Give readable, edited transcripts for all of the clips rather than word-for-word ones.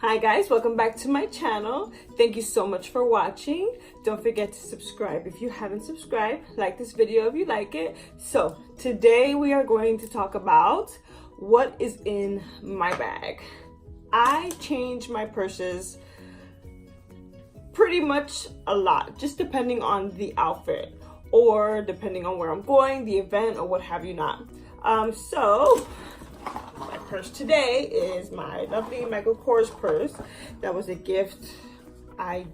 Hi guys, welcome back to my channel. Thank you so much for watching. Don't forget to subscribe if you haven't subscribed. Like this video if you like it. So today we are going to talk about what is in my bag. I change my purses pretty much a lot, just depending on the outfit or depending on where I'm going, the event, or what have you not. So my purse today is my lovely Michael Kors purse. That was a gift. I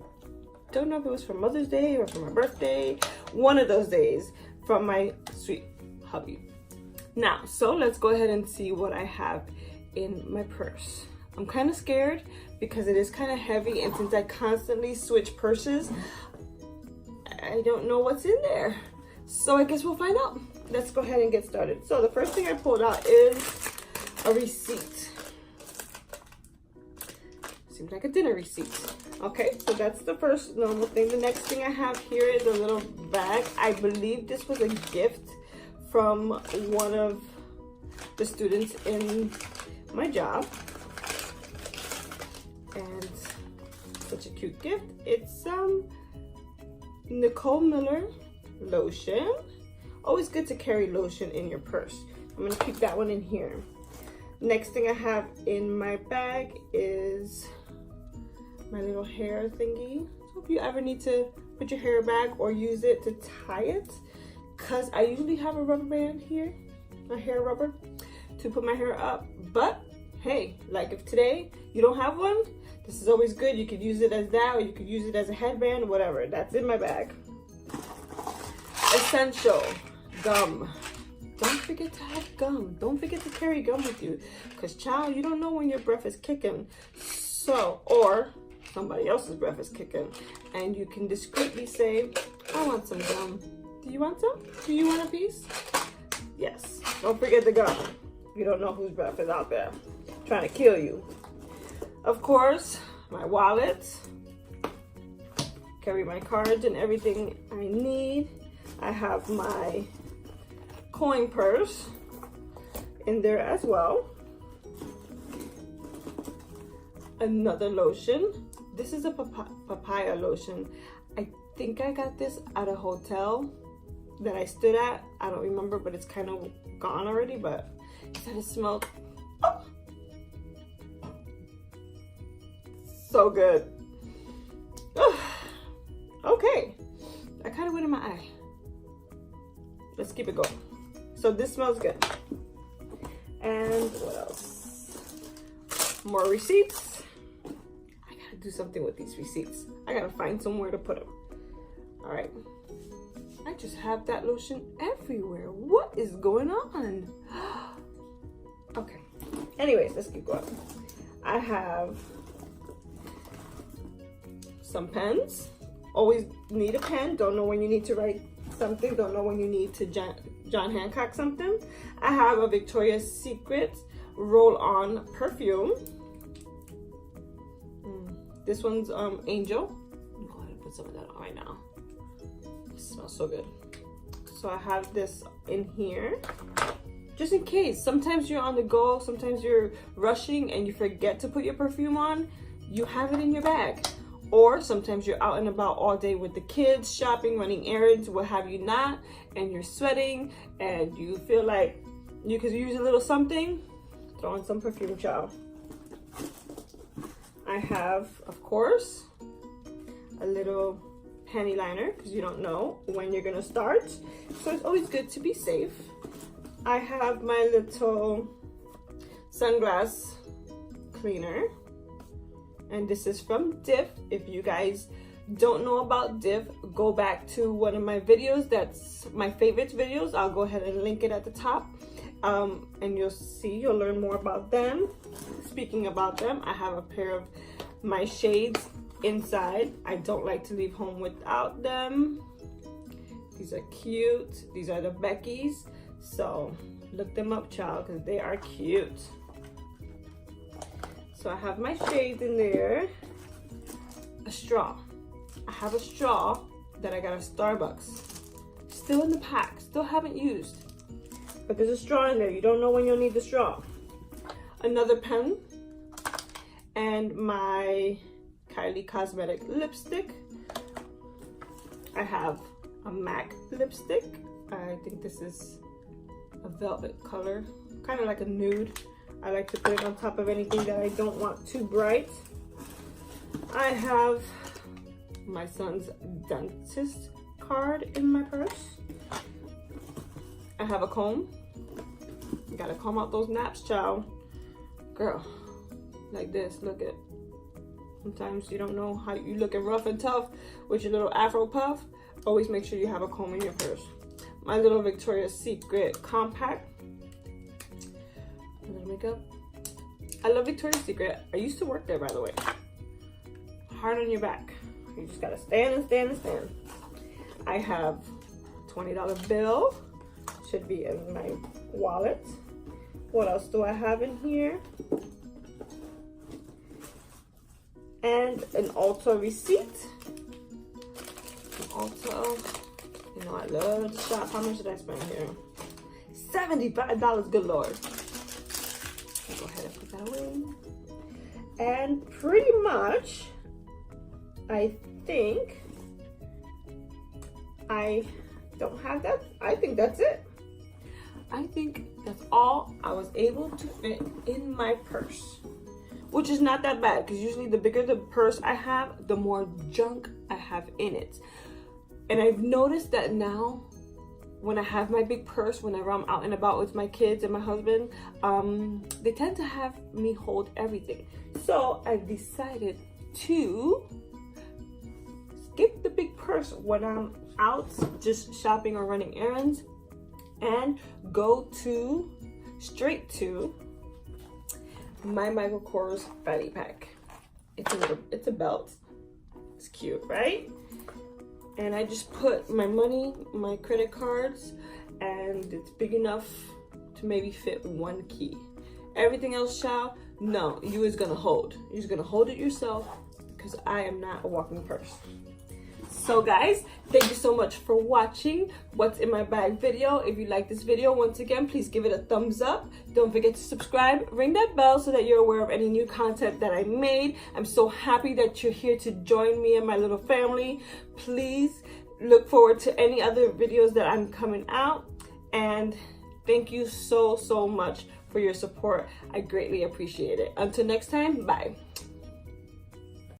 don't know if it was for Mother's Day or for my birthday. One of those days from my sweet hubby. Now, so let's go ahead and see what I have in my purse. I'm kind of scared because it is kind of heavy, and since I constantly switch purses, I don't know what's in there. So I guess we'll find out. Let's go ahead and get started. So the first thing I pulled out is a receipt. Seems like a dinner receipt. Okay, so that's the first normal thing. The next thing I have here is a little bag. I believe this was a gift from one of the students in my job. And such a cute gift. It's Nicole Miller lotion. Always good to carry lotion in your purse. I'm gonna keep that one in here. Next thing I have in my bag is my little hair thingy. So if you ever need to put your hair back or use it to tie it, because I usually have a rubber band here, a hair rubber, to put my hair up. But hey, like if today you don't have one, this is always good. You could use it as that, or you could use it as a headband, whatever. That's in my bag. Essential gum. Don't forget to have gum. Don't forget to carry gum with you, because child, you don't know when your breath is kicking. So, or somebody else's breath is kicking, and you can discreetly say, I want some gum. Do you want some? Do you want a piece? Yes. Don't forget the gum. You don't know whose breath is out there trying to kill you. Of course, my wallet. Carry my cards and everything I need. I have my coin purse in there as well. Another lotion. This is a papaya lotion. I think I got this at a hotel that I stood at. I don't remember, but it's kind of gone already, but it said it smelled so good. Okay, that kind of went in my eye. Let's keep it going. So this smells good. And what else? More receipts. I gotta do something with these receipts. I gotta find somewhere to put them. All right. I just have that lotion everywhere. What is going on? Okay. Anyways, let's keep going. I have some pens. Always need a pen. Don't know when you need to write something. Don't know when you need to John Hancock something. I have a Victoria's Secret roll-on perfume. This one's Angel. I'm going to put some of that on right now. It smells so good. So I have this in here, just in case. Sometimes you're on the go. Sometimes you're rushing and you forget to put your perfume on. You have it in your bag. Or sometimes you're out and about all day with the kids, shopping, running errands, what have you not, and you're sweating and you feel like you could use a little something. Throw on some perfume, child. I have, of course, a little panty liner, because you don't know when you're gonna start. So it's always good to be safe. I have my little sunglass cleaner. And this is from Diff. If you guys don't know about Diff, go back to one of my videos. That's my favorites videos. I'll go ahead and link it at the top. And you'll learn more about them. Speaking about them, I have a pair of my shades inside. I don't like to leave home without them. These are cute. These are the Becky's. So look them up, child, because they are cute. So I have my shades in there. A straw. I have a straw that I got at Starbucks. Still in the pack. Still haven't used. But there's a straw in there. You don't know when you'll need the straw. Another pen. And and my Kylie Cosmetic lipstick. I have a MAC lipstick. I think this is a velvet color, kind of like a nude. I like to put it on top of anything that I don't want too bright. I have my son's dentist card in my purse. I have a comb. You gotta comb out those naps, child. Girl, like this, look at. Sometimes you don't know how you looking rough and tough with your little afro puff. Always make sure you have a comb in your purse. My little Victoria's Secret compact. A little makeup. I love Victoria's Secret. I used to work there, by the way. Hard on your back. You just gotta stand and stand and stand. I have $20 bill. Should be in my wallet. What else do I have in here? And an Ulta receipt. Ulta. You know I love to shop. How much did I spend here? $75, good Lord. I'll go ahead and put that away. And pretty much, I think I don't have that. I think that's it. I think that's all I was able to fit in my purse, which is not that bad because usually the bigger the purse I have, the more junk I have in it. And I've noticed that now when I have my big purse, whenever I'm out and about with my kids and my husband, they tend to have me hold everything. So I've decided to skip the big purse when I'm out just shopping or running errands and go straight to my Michael Kors fanny pack. It's a belt. It's cute, right? And I just put my money, my credit cards, and it's big enough to maybe fit one key. Everything else, child, no, you is gonna hold. You're just gonna hold it yourself because I am not a walking purse. So guys, thank you so much for watching What's in My Bag video. If you like this video, once again, please give it a thumbs up. Don't forget to subscribe, ring that bell so that you're aware of any new content that I made. I'm so happy that you're here to join me and my little family. Please look forward to any other videos that I'm coming out. And thank you so much for your support. I greatly appreciate it. Until next time, bye.